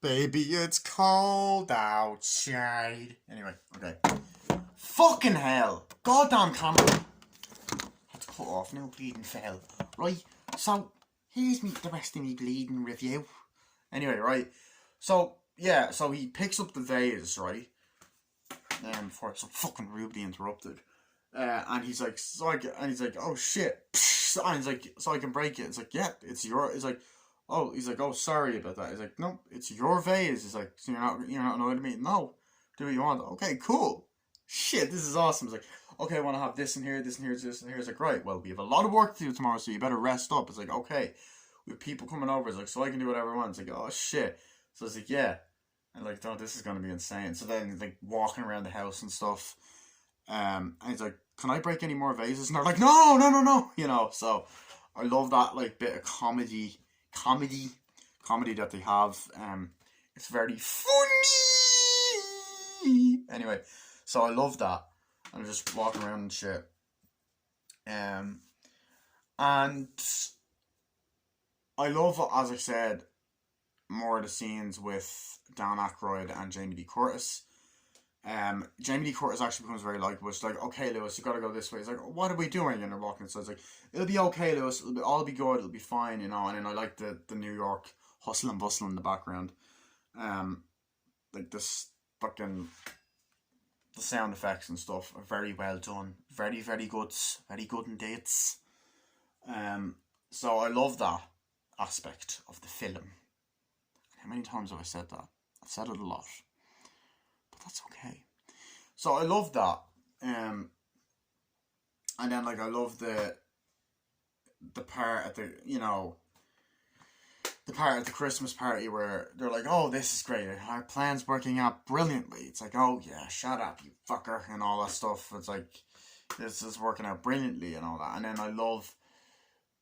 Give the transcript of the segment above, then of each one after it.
Baby, it's cold outside. Anyway, okay. Fucking hell. Goddamn camera. Had to cut off, now bleeding fell. Right, so here's the rest of me bleeding review. Anyway, right. So, yeah, so he picks up the vase, right? Before it's so fucking rudely interrupted. And he's like, oh shit. And he's like, so I can break it. It's like, yeah, it's your. It's like, oh, he's like, oh, sorry about that. He's like, no, it's your vase. He's like, so you're not annoyed at me? No, do what you want. Okay, cool. Shit, this is awesome. He's like, okay, I want to have this in here, this in here, this in here. It's like, right, well, we have a lot of work to do tomorrow, so you better rest up. It's like, okay, we have people coming over. It's like, so I can do whatever I want. It's like, oh shit. So it's like, yeah. And like, oh, this is gonna be insane. So then he's like walking around the house and stuff. And he's like, can I break any more vases? And they're like, no. You know, so I love that like bit of comedy that they have. It's very funny. Anyway, so I love that. I'm just walking around and shit. And I love, as I said, more of the scenes with Dan Aykroyd and Jamie Lee Curtis. Jamie Lee Curtis actually becomes very likeable. She's like, okay, Lewis, you gotta go this way. He's like, what are we doing? And they're walking inside. It's like, it'll be okay, Lewis. All be good. It'll be fine, you know. And then I like the New York hustle and bustle in the background. Like this fucking the sound effects and stuff are very well done. Very, very good. Very good in dates. So I love that aspect of the film. How many times have I said that? I've said it a lot. But that's okay. So I love that. And then like I love the part at the, you know, the part at the Christmas party where they're like, oh, this is great, our plan's working out brilliantly. It's like, oh yeah, shut up, you fucker, and all that stuff. It's like, this is working out brilliantly and all that. And then I love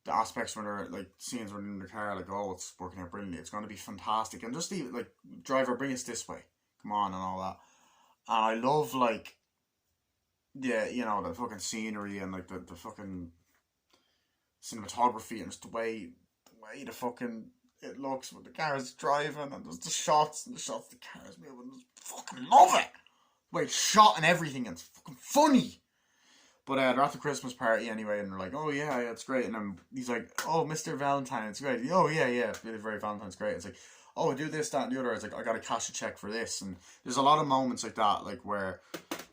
the aspects when they're like scenes when they're in the car, like, oh, it's working out brilliantly, it's going to be fantastic, and just even like, driver, bring us this way, come on, and all that. And I love like, yeah, you know, the fucking scenery and like the fucking cinematography and just the way the fucking it looks when the car's driving, and there's the shots the cars moving. I fucking love it. The way it's shot and everything, and it's fucking funny. But they're at the Christmas party anyway, and they're like, oh yeah, it's great. And then he's like, oh, Mr. Valentine, it's great. Oh yeah, really very Valentine's great. It's like, oh, do this, that, and the other. It's like, I gotta cash a check for this. And there's a lot of moments like that, like where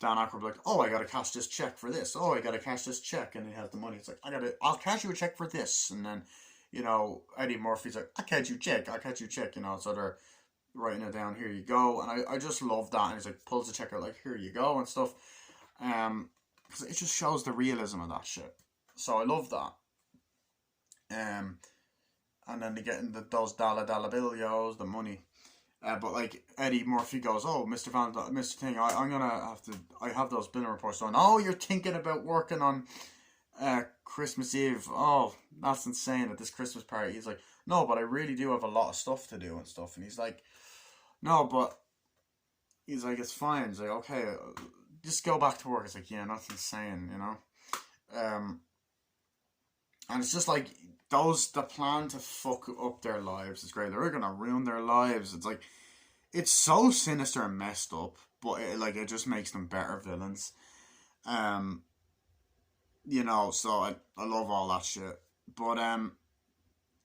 Dan Aykroyd like, oh, I gotta cash this check for this. Oh, I gotta cash this check, and he has the money. It's like, I'll cash you a check for this. And then, you know, Eddie Murphy's like, I'll cash you a check, you know. So they're writing it down, here you go. And I just love that. And he's like, pulls the check out, like, here you go, and stuff. Because it just shows the realism of that shit. So I love that. And then they get into those dollar billios, the money. But like Eddie Murphy goes, oh, Mr. Valentine, Mr. Thing, I'm gonna have to. I have those billing reports done. Oh, you're thinking about working on Christmas Eve? Oh, that's insane at this Christmas party. He's like, no, but I really do have a lot of stuff to do and stuff. And he's like, no, but he's like, it's fine. He's like, okay, just go back to work. It's like, yeah, that's insane, you know. And it's just like the plan to fuck up their lives is great. They're gonna ruin their lives. It's like, it's so sinister and messed up, but it just makes them better villains. You know, so I love all that shit. But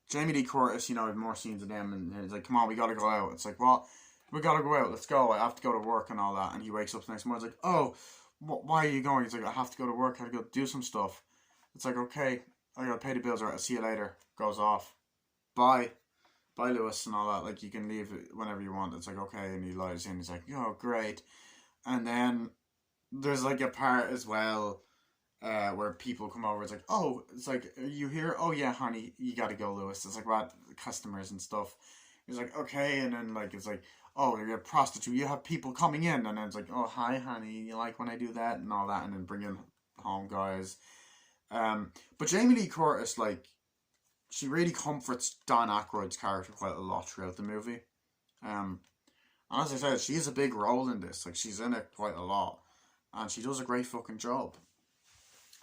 Jamie Lee Curtis, you know, have more scenes of them, and he's like, come on, we gotta go out. It's like, well, we gotta go out, let's go, I have to go to work and all that. And he wakes up the next morning, he's like, oh, why are you going? He's like, I have to go to work, I have to go do some stuff. It's like, okay, I gotta pay the bills, right, I'll see you later. Goes off. Bye, Lewis, and all that. Like, you can leave whenever you want. It's like, okay, and he lies in, he's like, oh, great. And then there's like a part as well where people come over. It's like, oh, it's like, are you here? Oh yeah, honey, you gotta go, Lewis. It's like, what, customers and stuff. He's like, okay. And then like, it's like, oh, you're a prostitute, you have people coming in. And then it's like, oh, hi honey, you like when I do that and all that. And then bring in home guys. But Jamie Lee Curtis, like, she really comforts Dan Aykroyd's character quite a lot throughout the movie. As I said, she has a big role in this. Like, she's in it quite a lot, and she does a great fucking job.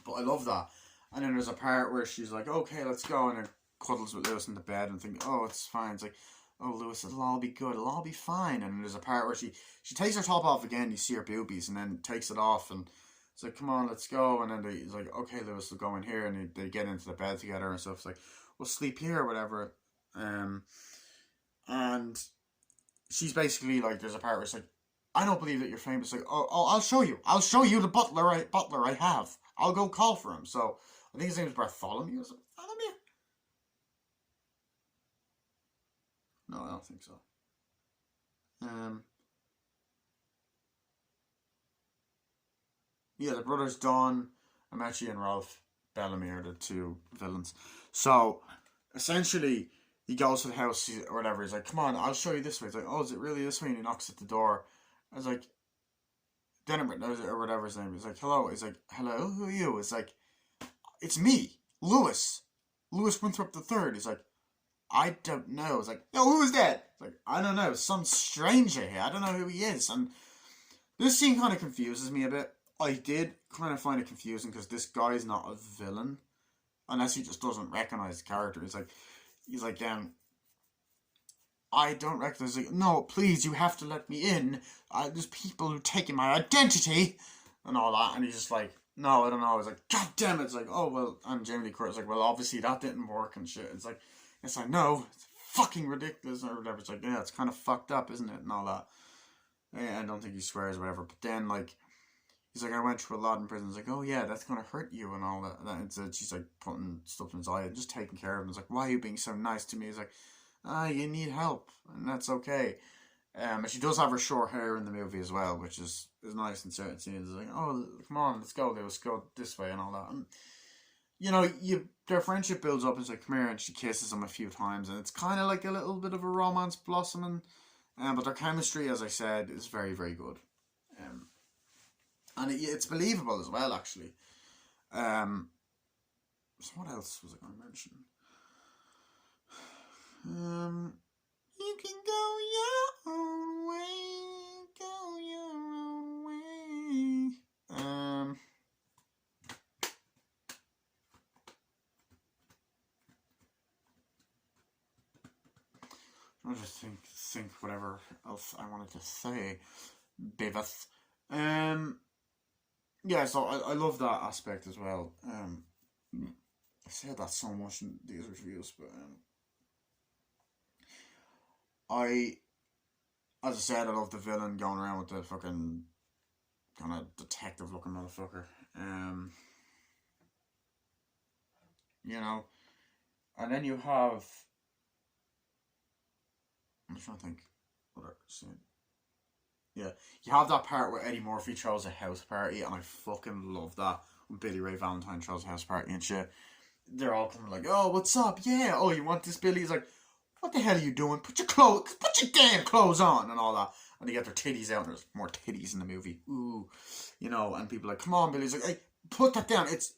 But I love that. And then there's a part where she's like, okay, let's go, and then cuddles with Lewis in the bed and think, oh, it's fine. It's like, oh, Lewis, it'll all be good, it'll all be fine. And there's a part where she takes her top off again, you see her boobies, and then takes it off, and it's like, come on, let's go. And then he's like, okay, Lewis, we'll go in here, and they get into the bed together and stuff. It's like, we'll sleep here or whatever. And she's basically like, there's a part where it's like, I don't believe that you're famous. Like, I'll show you. I'll show you the butler I have. I'll go call for him. So I think his name is Bartholomew. Is it Bartholomew? No, I don't think so. Yeah, the brothers Don Ameche and Ralph Bellamy are the two villains. So essentially, he goes to the house or whatever. He's like, "Come on, I'll show you this way." He's like, "Oh, is it really this way?" And he knocks at the door. I was like, Denver or whatever his name is. Like, "Hello." He's like, "Hello, who are you?" It's like, "It's me, Lewis Winthrop the Third." He's like, "I don't know." It's like, "No, who is that?" It's like, "I don't know, some stranger here. I don't know who he is." And this scene kind of confuses me a bit. I did kind of find it confusing because this guy's not a villain unless he just doesn't recognize the character. He's like, I don't recognize. Like, no, please, you have to let me in. There's people who taking my identity and all that. And he's just like, no, I don't know. I was like, God damn it. It's like, oh, well, and Jamie Lee Curtis like, well, obviously that didn't work and shit. It's like, yes, I know. It's fucking ridiculous or whatever. It's like, yeah, it's kind of fucked up, isn't it? And all that. Yeah, I don't think he swears or whatever. But then, like, he's like, I went through a lot in prison. He's like, oh, yeah, that's going to hurt you and all that. And she's like putting stuff in his eye and just taking care of him. It's like, why are you being so nice to me? He's like, you need help. And that's okay. And she does have her short hair in the movie as well, which is nice in certain scenes. It's like, oh, come on, let's go this way and all that. And, you know, their friendship builds up. It's like, come here, and she kisses him a few times. And it's kind of like a little bit of a romance blossoming. But their chemistry, as I said, is very, very good. And it's believable as well, actually. So what else was I going to mention? You can go your own way, go your own way. I'll just think whatever else I wanted to say. Biveth. Yeah, so I love that aspect as well. I said that so much in these reviews, but as I said, I love the villain going around with the fucking kind of detective looking motherfucker. You know, and then you have. I'm trying to think. What Yeah, you have that part where Eddie Murphy throws a house party, and I fucking love that. When Billy Ray Valentine throws a house party and shit, they're all coming like, "Oh, what's up? Yeah, oh, you want this, Billy?" He's like, "What the hell are you doing? Put your damn clothes on," and all that. And they get their titties out, and there's more titties in the movie. Ooh, you know, and people are like, "Come on, Billy." He's like, "Hey, put that down. It's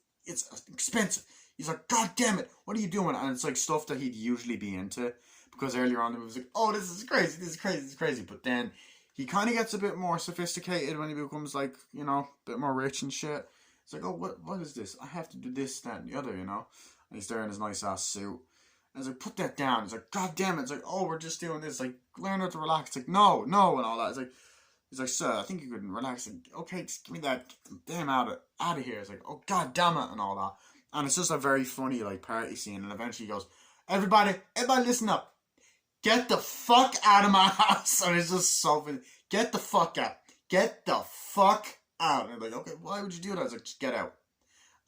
expensive." He's like, "God damn it, what are you doing?" And it's like stuff that he'd usually be into, because earlier on the movie was like, "Oh, this is crazy, this is crazy, this is crazy," but then he kind of gets a bit more sophisticated when he becomes like, you know, a bit more rich and shit. It's like, oh, what is this? I have to do this, that, and the other, you know? And he's there in his nice ass suit. And it's like, put that down. It's like, God damn it. It's like, oh, we're just doing this. Like, learn how to relax. It's like, no, and all that. He's like, sir, I think you could relax. Like, okay, just give me that damn out of here. It's like, oh, God damn it, and all that. And it's just a very funny, like, party scene. And eventually he goes, everybody listen up. Get the fuck out of my house. And it's just so funny. Get the fuck out. Get the fuck out. And I'm like, okay, why would you do that? I was like, just get out.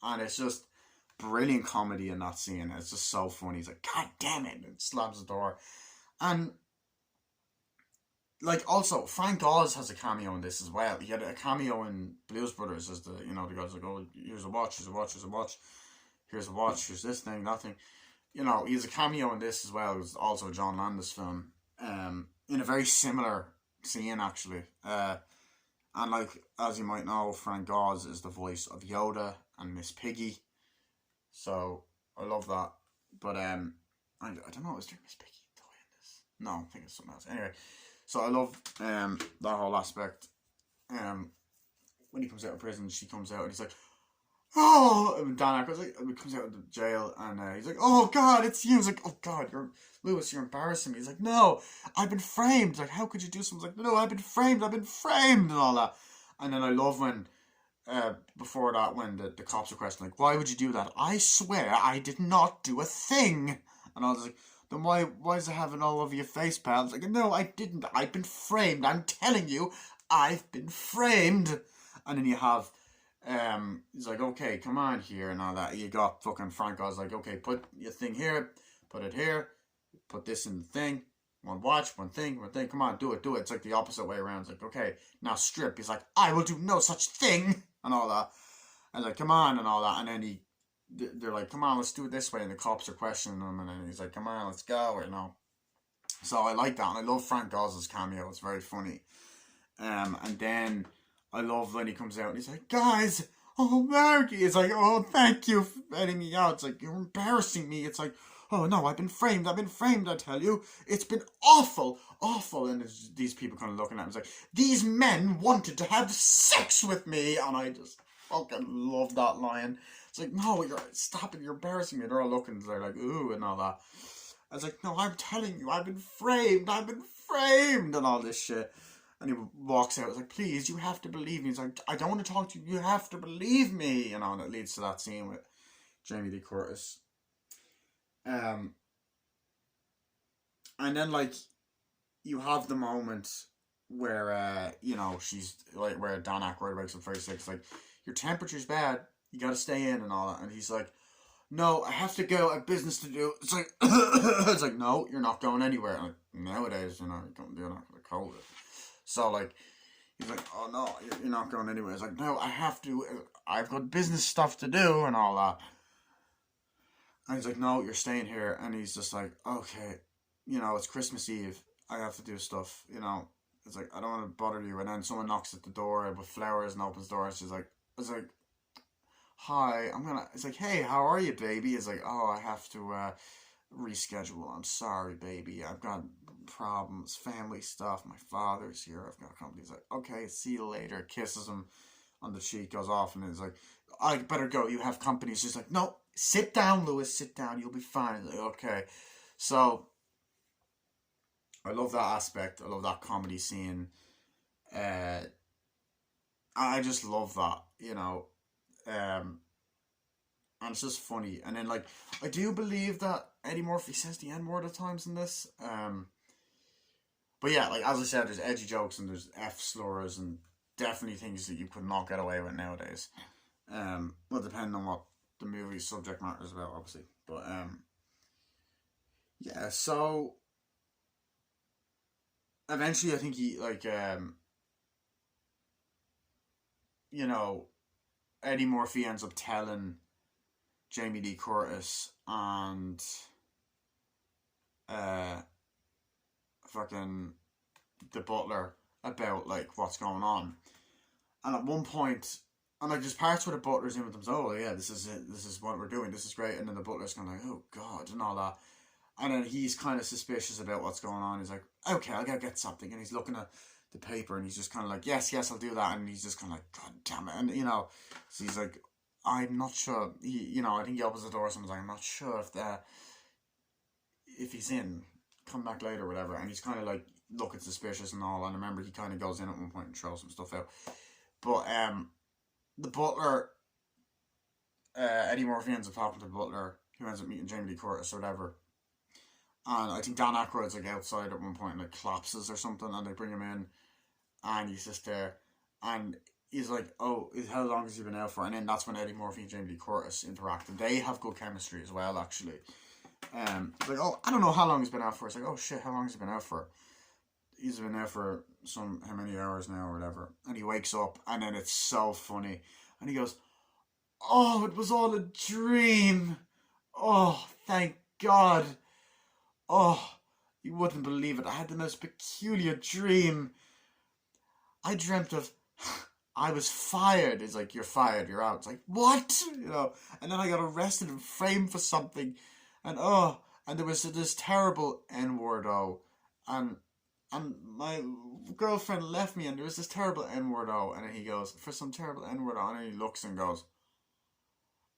And it's just brilliant comedy in that scene. It's just so funny. He's like, God damn it. And slams the door. And, like, also, Frank Oz has a cameo in this as well. He had a cameo in Blues Brothers as the guy's like, oh, here's a watch, here's a watch, here's a watch. Here's a watch, here's this thing, that thing. You know, he has a cameo in this as well. It's also a John Landis film. In a very similar scene, actually. And, like, as you might know, Frank Oz is the voice of Yoda and Miss Piggy. So, I love that. But, I don't know, is there Miss Piggy toy in this? No, I think it's something else. Anyway, so I love that whole aspect. When he comes out of prison, she comes out and he's like, oh, and Dan Aykroyd's like, comes out of the jail, and he's like, oh God, it's you. He's like, oh God, Lewis, you're embarrassing me. He's like, no, I've been framed. He's like, how could you do something? He's like, no, I've been framed, and all that. And then I love when, before that, when the cops are questioning, like, why would you do that? I swear I did not do a thing. And I was like, then why is it having all over your face, pal? It's like, no, I didn't. I've been framed. I'm telling you, I've been framed. And then you have, he's like, okay, come on here and all that. You got fucking Franco's like, okay, put your thing here, put it here, put this in the thing. One watch, one thing. Come on, do it. It's like the opposite way around. It's like, okay, now strip. He's like, I will do no such thing, and all that. And like, come on, and all that. And then they're like, come on, let's do it this way. And the cops are questioning him, and then he's like, come on, let's go, you know. So I like that, and I love Frank Goz's cameo. It's very funny. And then I love when he comes out and he's like, guys, oh, Marky. It's like, oh, thank you for letting me out. It's like, you're embarrassing me. It's like, oh, no, I've been framed, I tell you. It's been awful. And these people kind of looking at him. It's like, these men wanted to have sex with me. And I just fucking love that line. It's like, no, stop it, you're embarrassing me. They're all looking, they're like, ooh, and all that. I was like, no, I'm telling you, I've been framed, and all this shit. And he walks out. It's like, please, you have to believe me. He's like, I don't want to talk to you. You have to believe me. You know, and it leads to that scene with Jamie Lee Curtis. And then, like, you have the moment where, you know, she's, like, where Dan Aykroyd wakes up very sick. It's like, your temperature's bad. You gotta stay in and all that. And he's like, no, I have to go. I have business to do. It's like, it's like, no, you're not going anywhere. And like, nowadays, you know, you can't do that for COVID. So, like, he's like, oh, no, you're not going anywhere. It's like, no, I have to. I've got business stuff to do and all that. And he's like, no, you're staying here. And he's just like, okay, you know, it's Christmas Eve. I have to do stuff, you know. It's like, I don't want to bother you. And then someone knocks at the door with flowers and opens the door. And she's like, it's like, hi, it's like, hey, how are you, baby? It's like, oh, I have to reschedule. I'm sorry, baby. I've got problems, family stuff. My father's here. I've got company. He's like, okay, see you later. Kisses him on the cheek, goes off, and he's like, I better go. You have company. She's like, no, sit down, Lewis. Sit down. You'll be fine. Like, okay. So, I love that aspect. I love that comedy scene. I just love that, you know. And it's just funny. And then, like, I do believe that Eddie Murphy says the N-word at times in this. But yeah, like, as I said, there's edgy jokes and there's F-slurs and definitely things that you could not get away with nowadays. Well, depending on what the movie's subject matter is about, obviously. But, yeah, so eventually I think he, like, you know, Eddie Murphy ends up telling Jamie Lee Curtis and fucking the butler about, like, what's going on. And at one point, and like, there's parts where the butler's in with them, oh yeah, this is it, this is what we're doing, this is great, and then the butler's kind of like, oh god, and all that. And then he's kind of suspicious about what's going on. He's like, okay, I gotta get something. And he's looking at the paper and he's just kind of like, yes, I'll do that. And he's just kind of like, god damn it. And, you know, so he's like, I'm not sure. You know, I think he opens the door or something's like, I'm not sure if he's in. Come back later or whatever. And he's kind of like looking suspicious and all. And I remember he kind of goes in at one point and throws some stuff out. But the butler, Eddie Murphy ends up talking to the butler, who ends up meeting Jamie Lee Curtis or whatever. And I think Dan Aykroyd's like outside at one point and like collapses or something, and they bring him in, and he's just there, and he's like, oh, how long has he been out for? And then that's when Eddie Murphy and Jamie Lee Curtis interact, and they have good chemistry as well, actually. It's like, oh, I don't know how long he's been out for. It's like, oh shit, how long has he been out for? He's been out for how many hours now or whatever. And he wakes up, and then it's so funny, and he goes, oh, it was all a dream. Oh, thank God. Oh, you wouldn't believe it. I had the most peculiar dream. I dreamt of I was fired. It's like, you're fired, you're out. It's like, what? You know, and then I got arrested and framed for something. And and there was this terrible N-word, and my girlfriend left me, and there was this terrible N-word, and then he goes, for some terrible N-word, and then he looks and goes,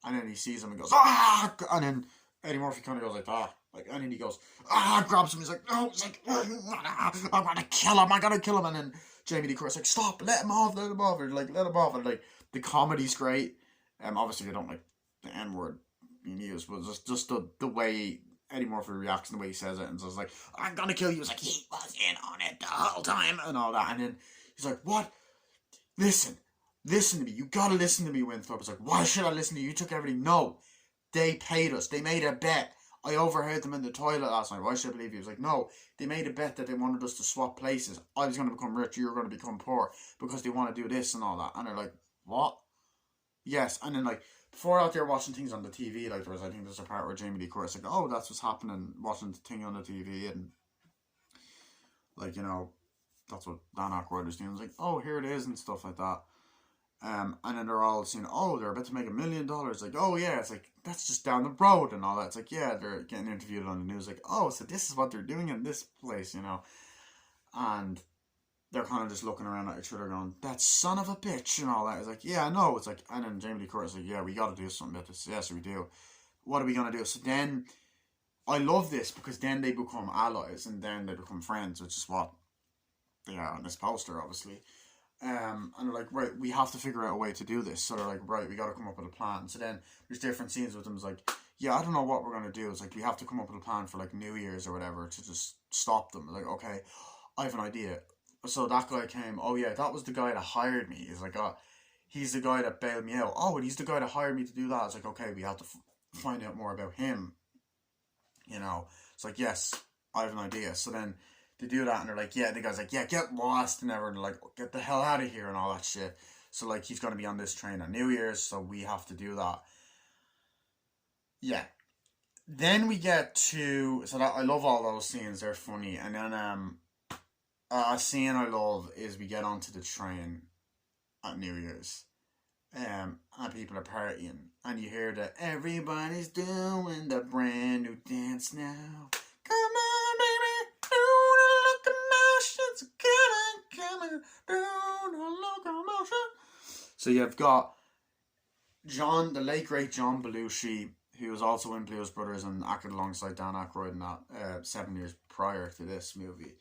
and then he sees him and goes, ah, and then Eddie Murphy kind of goes like that, like, and then he goes, ah, grabs him, he's like, no, he's like, I'm gonna kill him, and then Jamie Lee Curtis like, stop, let him off, or like, let him off, and like, the comedy's great. Obviously I don't like the N word being used, but just the way Eddie Murphy reacts and the way he says it, and so it's like, I'm gonna kill you. It's like, he was in on it the whole time, and all that. And then he's like, what? Listen to me. You gotta listen to me, Winthrop. It's like, why should I listen to you? You took everything. No, they paid us. They made a bet. I overheard them in the toilet last night. Why should I believe you? He was like, no, they made a bet that they wanted us to swap places. I was going to become rich, you were going to become poor, because they want to do this and all that. And they're like, what? Yes. And then, like, before out there watching things on the TV, like, I think there's a part where Jamie Lee Curtis like, oh, that's what's happening, watching the thing on the TV, and, like, you know, that's what Dan Aykroyd was doing. I was like, oh, here it is, and stuff like that. And then they're all saying, oh, they're about to make $1 million. Like, oh, yeah, it's like, that's just down the road and all that. It's like, yeah, they're getting interviewed on the news. Like, oh, so this is what they're doing in this place, you know. And they're kind of just looking around at each other going, that son of a bitch and all that. It's like, yeah, I know. It's like, and then Jamie Lee Curtis is like, yeah, we got to do something about this. Yes, we do. What are we going to do? So then, I love this because then they become allies and then they become friends, which is what they are on this poster, obviously. And they're like, right, we have to figure out a way to do this. So they're like, right, we got to come up with a plan. So then there's different scenes with them. It's like, yeah, I don't know what we're going to do. It's like, we have to come up with a plan for like New Year's or whatever to just stop them. Like, okay, I have an idea. So that guy came, oh yeah, that was the guy that hired me. He's like, oh, he's the guy that bailed me out. Oh, and he's the guy that hired me to do that. It's like, okay, we have to find out more about him. You know, it's like, yes, I have an idea. So then they do that and they're like, yeah, the guy's like, yeah, get lost and everything. They're like, get the hell out of here and all that shit. So like, he's going to be on this train on New Year's, so we have to do that. Yeah. Then we get to, so that I love all those scenes, they're funny. And then a scene I love is we get onto the train at New Year's. And people are partying, and you hear that everybody's doing the brand new dance now. Come on, baby, do the locomotion. Come on, do the locomotion. So you've got the late great John Belushi, who was also in Blues Brothers and acted alongside Dan Aykroyd in that 7 years prior to this movie.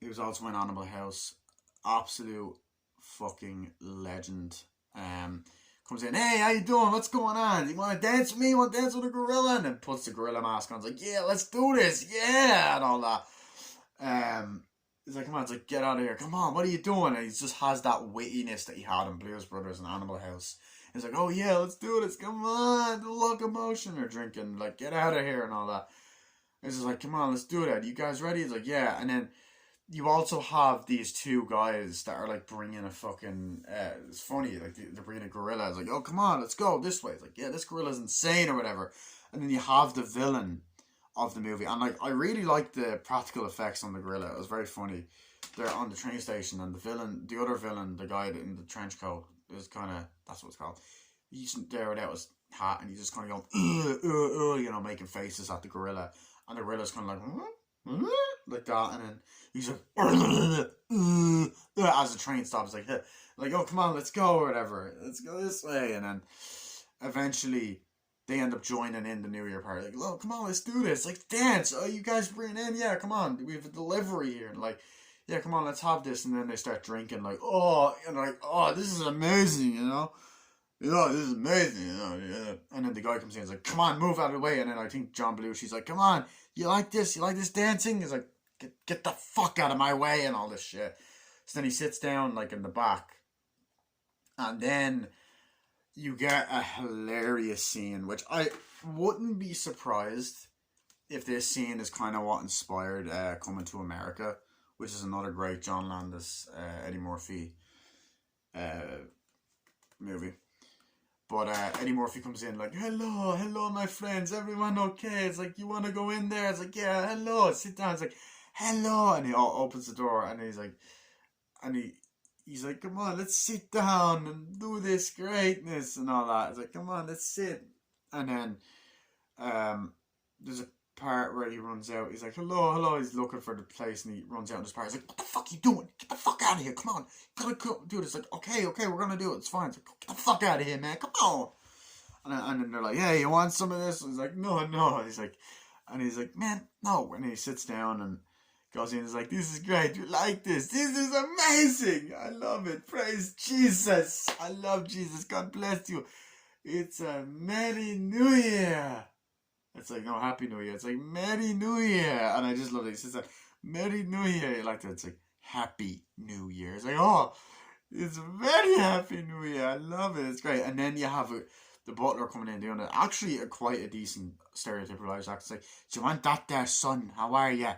He was also in Animal House. Absolute fucking legend. Comes in, hey, how you doing? What's going on? You want to dance with me? You want to dance with a gorilla? And then puts the gorilla mask on. It's like, yeah, let's do this. Yeah, and all that. He's like, come on. It's like, get out of here. Come on, what are you doing? And he just has that wittiness that he had in Blues Brothers and Animal House. He's like, oh yeah, let's do this. Come on, the locomotion. They're drinking, like, get out of here and all that. He's just like, come on, let's do that. You guys ready? He's like, yeah. And then you also have these two guys that are like bringing a fucking, it's funny, like they're bringing a gorilla. It's like, oh, come on, let's go this way. It's like, yeah, this gorilla's insane or whatever. And then you have the villain of the movie. And like, I really liked the practical effects on the gorilla. It was very funny. They're on the train station and the other villain, the guy in the trench coat, is kind of, that's what it's called. He's there without his hat and he's just kind of going, you know, making faces at the gorilla. And the gorilla's kind of like that, and then he's like, as the train stops, like, oh, come on, let's go, or whatever, let's go this way, and then eventually they end up joining in the New Year party, like, oh, come on, let's do this, like, dance, oh, you guys bring in, yeah, come on, we have a delivery here, and like, yeah, come on, let's have this, and then they start drinking, like, oh, and like, oh, this is amazing, you know, this is amazing, you know, yeah. And then the guy comes in, he's like, come on, move out of the way, and then I think John Belushi's like, come on, you like this dancing? He's like, get the fuck out of my way and all this shit. So then he sits down like in the back. And then you get a hilarious scene, which I wouldn't be surprised if this scene is kind of what inspired Coming to America, which is another great John Landis, Eddie Murphy movie. But Eddie Murphy comes in like, hello, my friends, everyone okay? It's like, you want to go in there? It's like, yeah, hello, sit down. It's like, hello, and he opens the door, and he's like, he's like, come on, let's sit down and do this greatness and all that. It's like, come on, let's sit. And then there's a part where he runs out. He's like, hello. He's looking for the place, and he runs out in this part. He's like, what the fuck are you doing? Get the fuck out of here. Come on. You gotta do this. Like, okay, we're gonna do it. It's fine. It's like, get the fuck out of here, man. Come on. And then they're like, hey, you want some of this? And he's like, no, no. He's like, man, no. And he sits down and goes in. He's like, this is great. You like this? This is amazing. I love it. Praise Jesus. I love Jesus. God bless you. It's a Merry New Year. It's like, no, Happy New Year. It's like, Merry New Year. And I just love it. He says, Merry New Year. You like that? It's like, Happy New Year. It's like, oh, it's a very Happy New Year. I love it. It's great. And then you have the butler coming in doing it. Actually, quite a decent stereotypical Irish accent. It's like, do you want that there, son? How are you?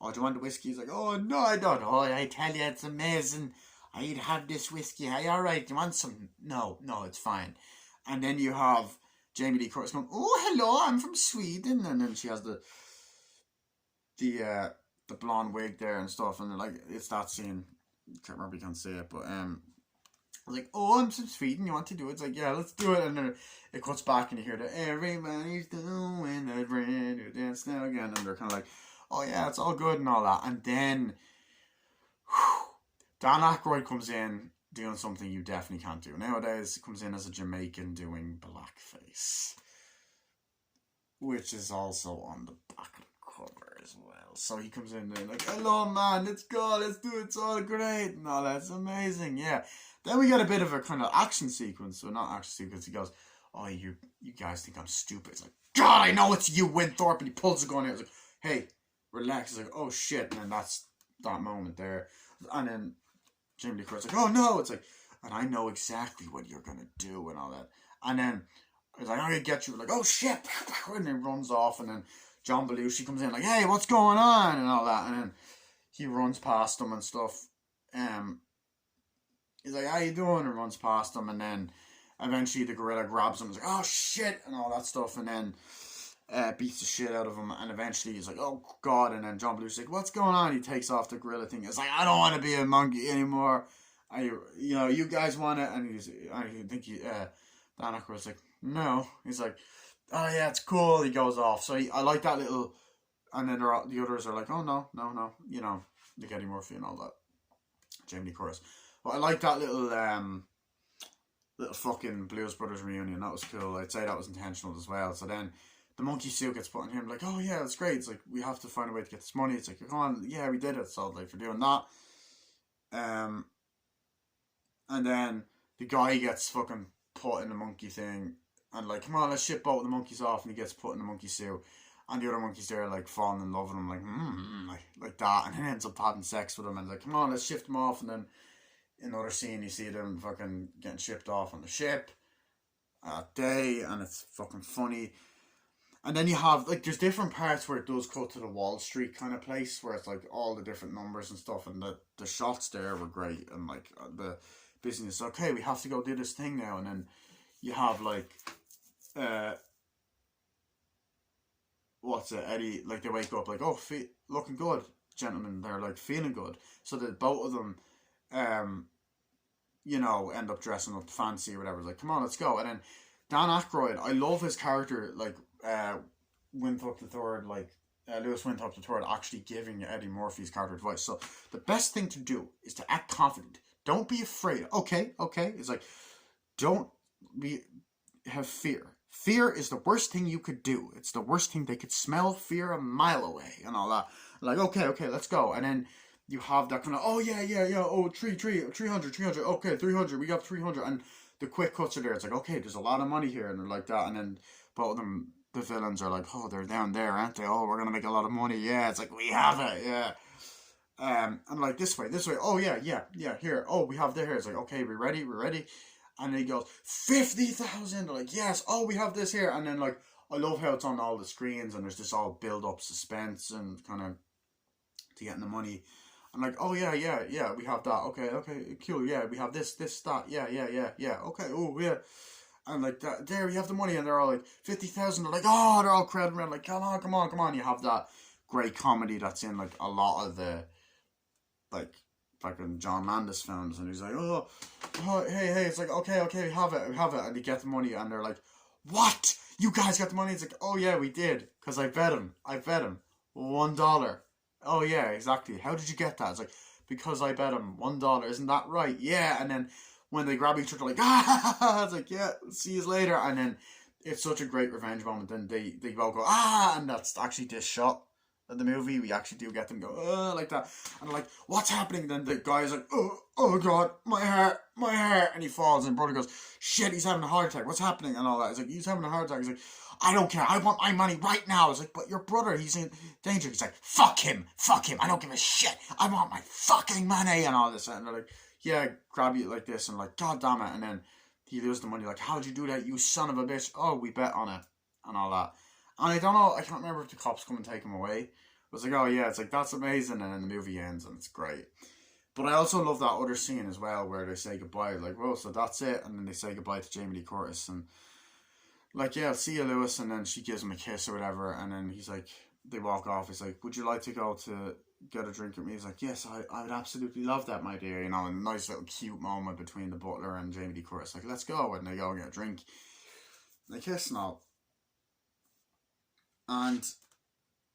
Oh, do you want the whiskey? He's like, oh, no, I don't. Oh, I tell you, it's amazing. I'd have this whiskey. Hey, all right, do you want some? No, it's fine. And then you have Jamie Lee Curtis going, oh, hello, I'm from Sweden. And then she has the blonde wig there and stuff. And like, it's that scene. Can't remember, you can't say it, but I was like, oh, I'm from Sweden, you want to do it? It's like, yeah, let's do it. And then it cuts back and you hear the everybody's doing that brand new dance now again, and they're kind of like, oh yeah, it's all good and all that. And then Dan Aykroyd comes in doing something you definitely can't do nowadays. He comes in as a Jamaican doing blackface, which is also on the back of the cover as well. So he comes in there like, hello man, let's go, let's do it, it's all great. No, that's amazing, yeah. Then we get a bit of a kind of action sequence. So not action sequence, he goes, oh, you guys think I'm stupid. It's like, God, I know it's you, Winthorpe. And he pulls the gun out. He's like, hey, relax. He's like, oh shit. And then that's that moment there. And then Jamie Lee Curtis like, oh no. It's like, and I know exactly what you're going to do and all that. And then he's like, I'm going to get you. Like, oh shit. And then runs off. And then John Belushi comes in like, hey, what's going on? And all that. And then he runs past them and stuff. He's like, how you doing? And runs past them. And then eventually the gorilla grabs him and is like, oh shit. And all that stuff. And then beats the shit out of him. And eventually he's like, oh God. And then John Belushi's like, what's going on? He takes off the gorilla thing. It's like, I don't want to be a monkey anymore. You guys want it? And Dan Aykroyd's like, no. He's like, oh yeah, it's cool. He goes off. So I like that little, and then the others are like, oh no, the Eddie Murphy and all that, Jamie Lee Curtis. But I like that little fucking Blues Brothers reunion. That was cool. I'd say that was intentional as well. So then the monkey suit gets put on him. Like, oh yeah, that's great. It's like, we have to find a way to get this money. It's like, come on, yeah, we did it. So like, for doing that, and then the guy gets fucking put in the monkey thing. And like, come on, let's ship both the monkeys off. And he gets put in the monkey suit. And the other monkeys there, like, falling in love with him, like that. And then ends up having sex with him. And like, come on, let's shift them off. And then in another scene, you see them fucking getting shipped off on the ship that day. And it's fucking funny. And then you have, like, there's different parts where it does cut to the Wall Street kind of place. Where it's, like, all the different numbers and stuff. And the shots there were great. And, like, the business, okay, we have to go do this thing now. And then you have, like, Eddie, like, they wake up like, oh, looking good, gentlemen. They're like feeling good, so that both of them end up dressing up fancy or whatever. Like, come on, let's go. And then Dan Aykroyd, I love his character, like Winthrop the Third, like Lewis Winthrop the Third, actually giving Eddie Murphy's character advice. So the best thing to do is to act confident. Don't be afraid. Okay, it's like, don't have fear. Fear is the worst thing you could do. It's the worst thing. They could smell fear a mile away and all that. Like, okay, let's go. And then you have that kind of, oh yeah, oh, 300, okay, 300, we got 300. And the quick cuts are there. It's like, okay, there's a lot of money here. And they're like that. And then both of them, the villains are like, oh, they're down there, aren't they? Oh, we're going to make a lot of money. Yeah, it's like, we have it, yeah. And like, this way, oh yeah, here. Oh, we have here. It's like, okay, we're ready. And then he goes, 50,000. They're like, yes. Oh, we have this here. And then, like, I love how it's on all the screens and there's this all build up suspense and kind of to getting the money. I'm like, oh yeah, we have that. Okay, cool. Yeah, we have this, that. Yeah. Okay, oh yeah. And like that, there we have the money, and they're all like 50,000. They're like, oh, they're all crowding around, like, come on. You have that great comedy that's in like a lot of the like fucking John Landis films, and he's like, oh, hey, it's like, okay, we have it, and they get the money, and they're like, what? You guys got the money? It's like, oh yeah, we did, because I bet him, $1. Oh yeah, exactly. How did you get that? It's like, because I bet him $1. Isn't that right? Yeah. And then when they grab each other, like, it's like, yeah, see you later. And then it's such a great revenge moment. Then they both go, ah, and that's actually this shot of the movie. We actually do get them go, like that. And they're like, what's happening? Then the guy's like, oh God, my hair. And he falls, and brother goes, shit, he's having a heart attack. What's happening? And all that. He's like, he's having a heart attack. He's like, I don't care. I want my money right now. It's like, but your brother, he's in danger. He's like, fuck him. I don't give a shit. I want my fucking money and all this. And they're like, yeah, grab you like this and like, God damn it. And then he loses the money. Like, how'd you do that, you son of a bitch? Oh, we bet on it and all that. And I don't know. I can't remember if the cops come and take him away. It was like, oh yeah, it's like, that's amazing. And then the movie ends and it's great. But I also love that other scene as well where they say goodbye. Like, well, so that's it. And then they say goodbye to Jamie Lee Curtis and like, yeah, I'll see you, Lewis. And then she gives him a kiss or whatever. And then he's like, they walk off. He's like, would you like to go to get a drink with me? He's like, yes, I would absolutely love that, my dear. You know, a nice little cute moment between the butler and Jamie Lee Curtis. Like, let's go. And they go and get a drink. They kiss and all. And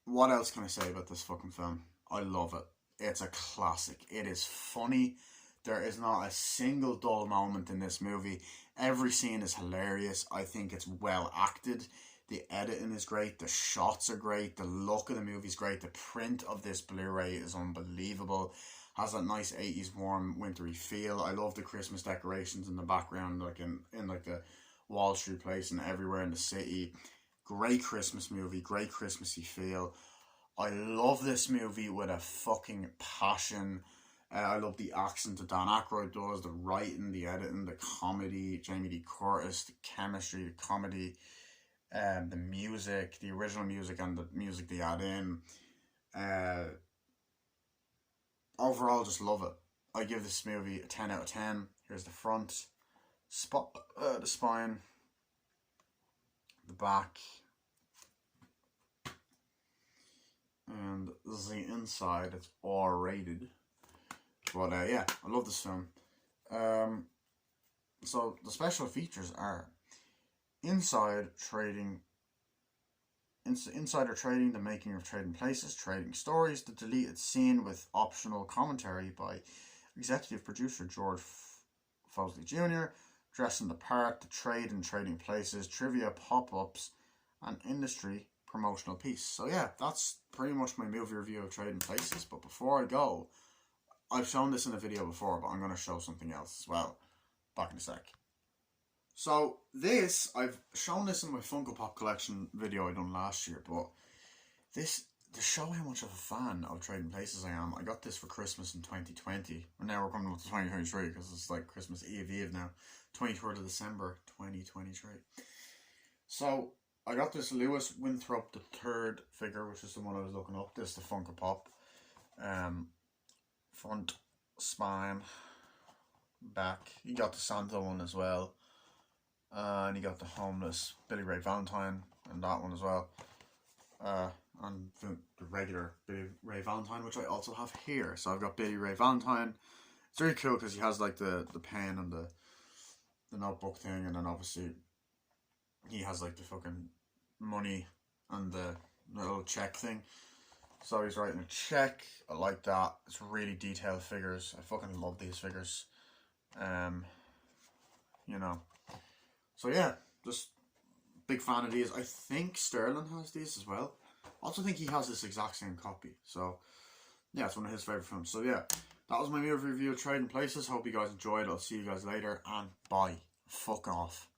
what else can I say about this fucking film? I love it. It's a classic. It is funny. There is not a single dull moment in this movie. Every scene is hilarious. I think it's well acted. The editing is great. The shots are great. The look of the movie is great. The print of this Blu-ray is unbelievable. Has that nice 80s warm wintry feel. I love the Christmas decorations in the background, like in like the Wall Street place and everywhere in the city. Great Christmas movie. Great Christmassy feel. I love this movie with a fucking passion. I love the accent that Dan Aykroyd does, the writing, the editing, the comedy, Jamie Lee Curtis, the chemistry, the comedy, the music, the original music and the music they add in. Overall, just love it. I give this movie a 10 out of 10. Here's the front, the spine, the back, and the inside. It's R-rated. But yeah, I love this film. So the special features are insider trading, the making of Trading Places, Trading Stories, the deleted scene with optional commentary by executive producer George Fosley Jr., Dressing the Part, the Trade and Trading Places, trivia, pop-ups, and industry promotional piece. So yeah, that's pretty much my movie review of Trading Places. But before I go, I've shown this in a video before, but I'm going to show something else as well. Back in a sec. So this, I've shown this in my Funko Pop collection video I done last year, but this, to show how much of a fan of Trading Places I am, I got this for Christmas in 2020. And now we're coming up to 2023 because it's like Christmas Eve now. 23rd of December 2023. So I got this Lewis Winthrop III figure, which is the one I was looking up. This is the Funko Pop. Front, spine, back. You got the Santa one as well. And you got the homeless Billy Ray Valentine and that one as well. And the regular Billy Ray Valentine, which I also have here. So I've got Billy Ray Valentine. It's really cool because he has like the pen and the notebook thing, and then obviously he has like the fucking money and the little check thing. So he's writing a check. I like that. It's really detailed figures. I fucking love these figures. You know. So yeah, just big fan of these. I think Sterling has these as well. I also think he has this exact same copy. So yeah, it's one of his favourite films. So yeah, that was my movie review of Trading Places. Hope you guys enjoyed. I'll see you guys later, and bye. Fuck off.